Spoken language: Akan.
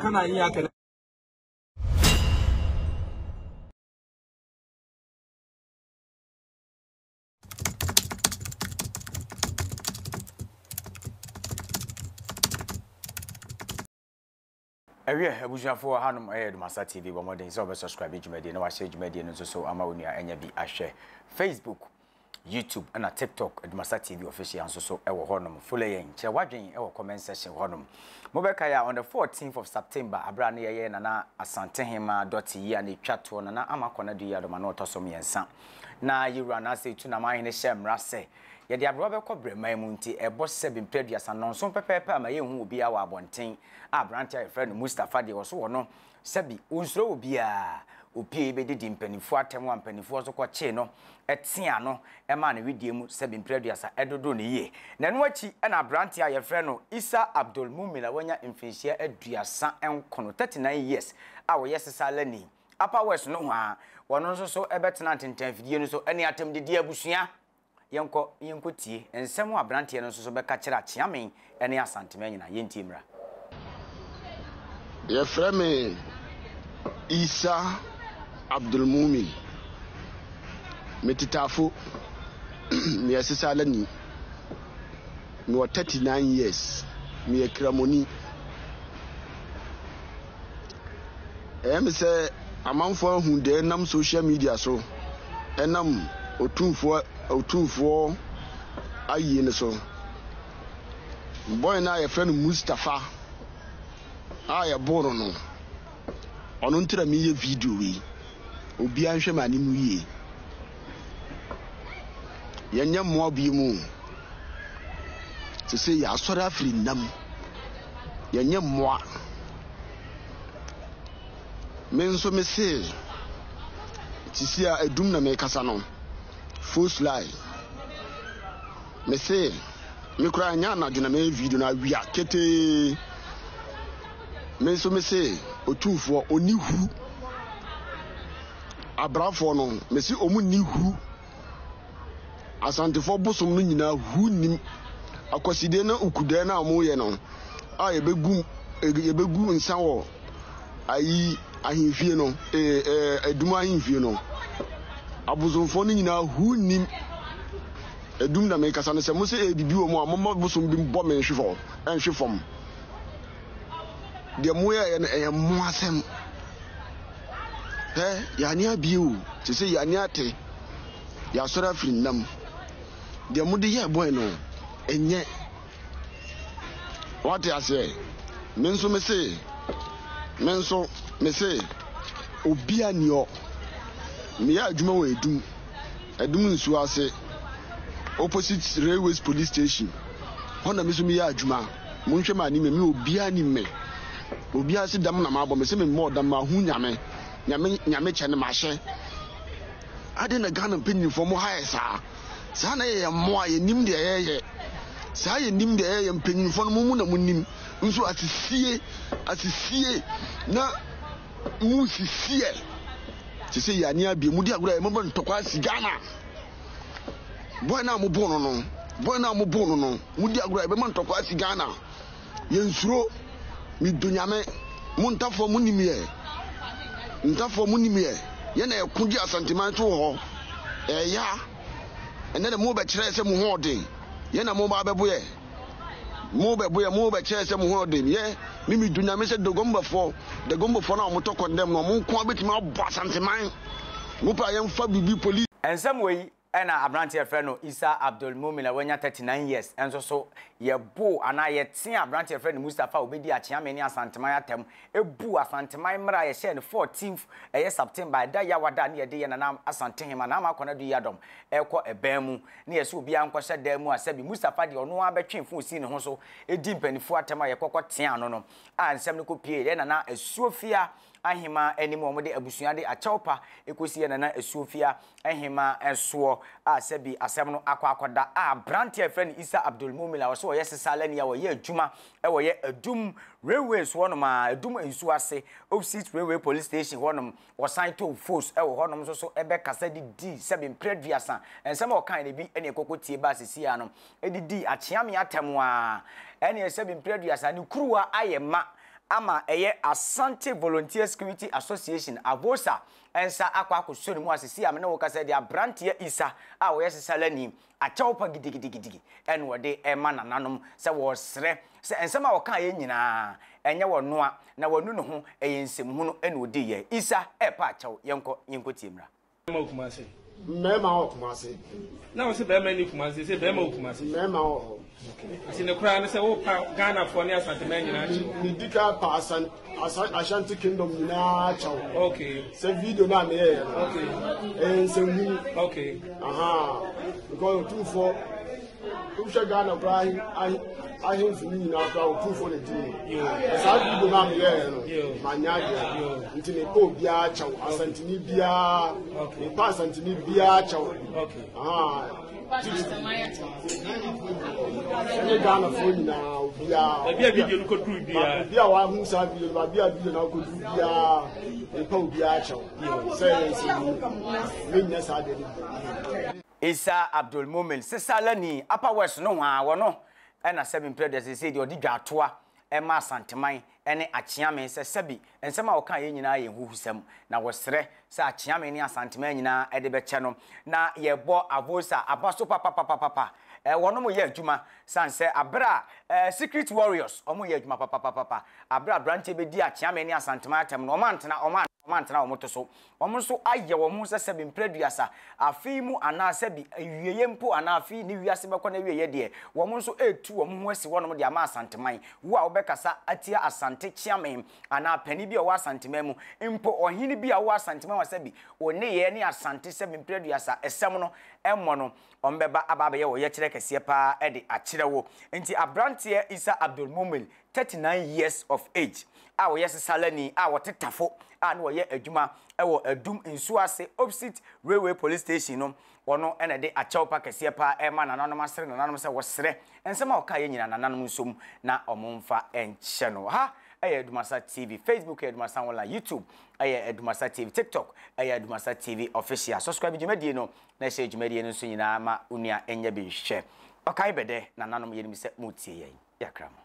Kana iya ka Abusiafo hanum ADUMASA TV bomodin so subscribe jumedi na wa share jumedi no so ama onua anya bi ahwe Facebook, YouTube and TikTok ADUMASA TV official so ewo honom follow yen che wadwen ewo comment section honom mobeka ya on the 14th of September abra na ye na Asantehene.ye na twato na amakona du ya do ma na otosom yensa na yiwura na se tu na mahene hyemra se ye de abro be kobrema mu nti ebo 7 peduasa non so pepepe ama ye hu obi a wa abonten abrante a friend Mustafa de wo so wono sebi unsro obi a opie be didi mpanifo atem wa mpanifo so kwache no etia no ema na widie mu 7 peduasa edodo ne ye na no achi na abrante a ye friend no Isa Abdul Mumina wanya mfinsia aduasa enkono 39 years a wo yesesa lani Upper West no ha wono so ebetena tenten fidie no so ene atem didi abusua yenko tie ensem abrante no so beka kira chiamen ene Asantehene nyina yentimra ye frame Isa Abdul Mumin metitafo me yesesa lani me 39 years me kramoni me say amanfo hu de nam social media so enam otunfo ayi ne so boy na ye friend Mustafa aya boro no ono ntira mi ye video wi obi anhwe mani mu yie yenya mo bi mu se ya asora afri nam yenya mo menso me se tisia edum na me kasa no full slide me se me kura nya na dina me video na wi akete menso me se otumfo oni hu abrafo no me se omu ni hu asantefo bosom no nyina hu nim akoside na ukude na amu ye no a yebegu nsa wo ayi ahimfie no edum ahimfie no abuzonfo no nyina hu nim edum na me kasa no se mo se ebibi wo mo amama bosom bi bo me nhwefo enhwefom de mo ye mo asem yani abiu se se yani ate ya sora firi nam de mo de ye boy no enye what I say menso me se obi anio me ya adwuma wo edum nsu ase opposite railways police station hona me so me ya adwuma mo nhwe ma ni me obi ani me obi ase dam na ma bo me se me mo dam ma hu nyame chene ma hye ade na Ghana penny for mo hae sa na ye mo aye nim de ye sa ye nim de ye penny for mo mu na mo nim nso asisie na mu sisie se se ya ni abi mu di agura e mo ban tokwa si Ghana boy na mo bono no mu di agura e be man tokwa si Ghana ye nsuro mi dunyame mu ntafo mu nim ye ye na ekudi Asanteman to ho ya ene de mo be kire se mo ho den ye na mo ba beboye mo be kire se mo ho den ye mimi dunya me se dogombofo na mo to condemn no mo nko abetimi abo Asanteman mo pa ye mfa bibi police ensem we ena abrante friend no Isa Abdul Mumin wanya 39 years enso so ye bo ana ye tia abrante friend Mustafa obedi achiame ni Asanteman atem ebu Asanteman mra ye share 14th September da ya wada ne ye de ye na Asantehene na ma kona du yadom ekọ ebemu ne ye so obi anko hye da mu asabi Mustafa de ono abetwen fon si ne ho so edi mpanifo atema ye kokọ tia no no a nsem ne ko pie ye na asuofia ahima enimu omode abusuade achawpa ekosi ye na asuofia ahima enso a sebi asem no akwakoda a brantia friend Isa Abdul Mumin la so ye sesalani ya wo ye adwuma e wo ye adum railways wonom a adum ensu ase opposite railway police station wonom wo sign to force e wo honom so ebe kasa di sebi predviasa ensem o kan ne bi ene ekokotie ba sisi anom edidi achiame atemu a ene sebi predviasa ni kuruwa ayema ama eye Asante Volunteer Security Association AVOSA ensa akwa akosoni mu asisi amene wo kasa dia brantie Isa a wo yesesalani achawpa gidigidi en wode ema nananom se wo sre se ensema wo kan ye nyina enye wo noa na wonu ne ho eye nsem hu en odi ye Isa epa achaw yenko tiemra mema ho kumase na wo se be mani kumase se be ma kumase mema ho ati ne kura ne se wo pa Ghana for ne Asanteman nyina chi ni dika pa Ashanti Kingdom nyina chaw okay se video na me ye okay nsemu okay because two for Ghana Brian I him for me now two for the team sa video na me ye no manyaje ntine ko bia chaw Asantini bia okay pa Asantini bia chaw okay Ghana for now bia video no ko dru bia wa hu sa bia video na ko dru bia ko bia chaw say me sa de Isa Abdul Mumin sesalani Upper West no wa wono ena sebi predecessor say di odi dwatoa ema Asanteman ene achiame se sebi ensema wo kan ye nyina ye huhusem na wo sre se achiame ni Asanteman nyina ede be che no na ye bo AVOSA abaso papa wono mo ye adwuma sanse abra secret warriors omo ye adwuma papa abra branche be di achiame ni Asanteman atem no omantena omoto so omonso aye wo mu se bi mpreduasa afi mu ana se bi wieye mpo ana afi ni wiase be kona wieye de wo monso etu wo mu asi wonom de ama Asanteman wo a obekasa atia Asante chiame ana pani bi o Asanteman mu mpo ohini bi a wo Asanteman wa se bi one ye ni Asante se bi mpreduasa esem no emmo no ombeba ababa ye wo ye kire kese pa e de akire wo enti abrantie Isa Abdul Mumin 39 years of age a wo yesesalani a wo tetafo a no ye adwuma e wo adum nsu ase opposite railway police station no wono ene de achawpa kese pa e ma nananom asere nananom se wo sere ensema wo ka ye nyina nananom nsom na omomfa enche no ha ADUMASA TV Facebook ADUMASA online YouTube ADUMASA TV TikTok ADUMASA TV official subscribe jumedie no na share jumedie no so nyina ma unia enya bi hwe okay bede nananom ye ni se mutie yen yakramo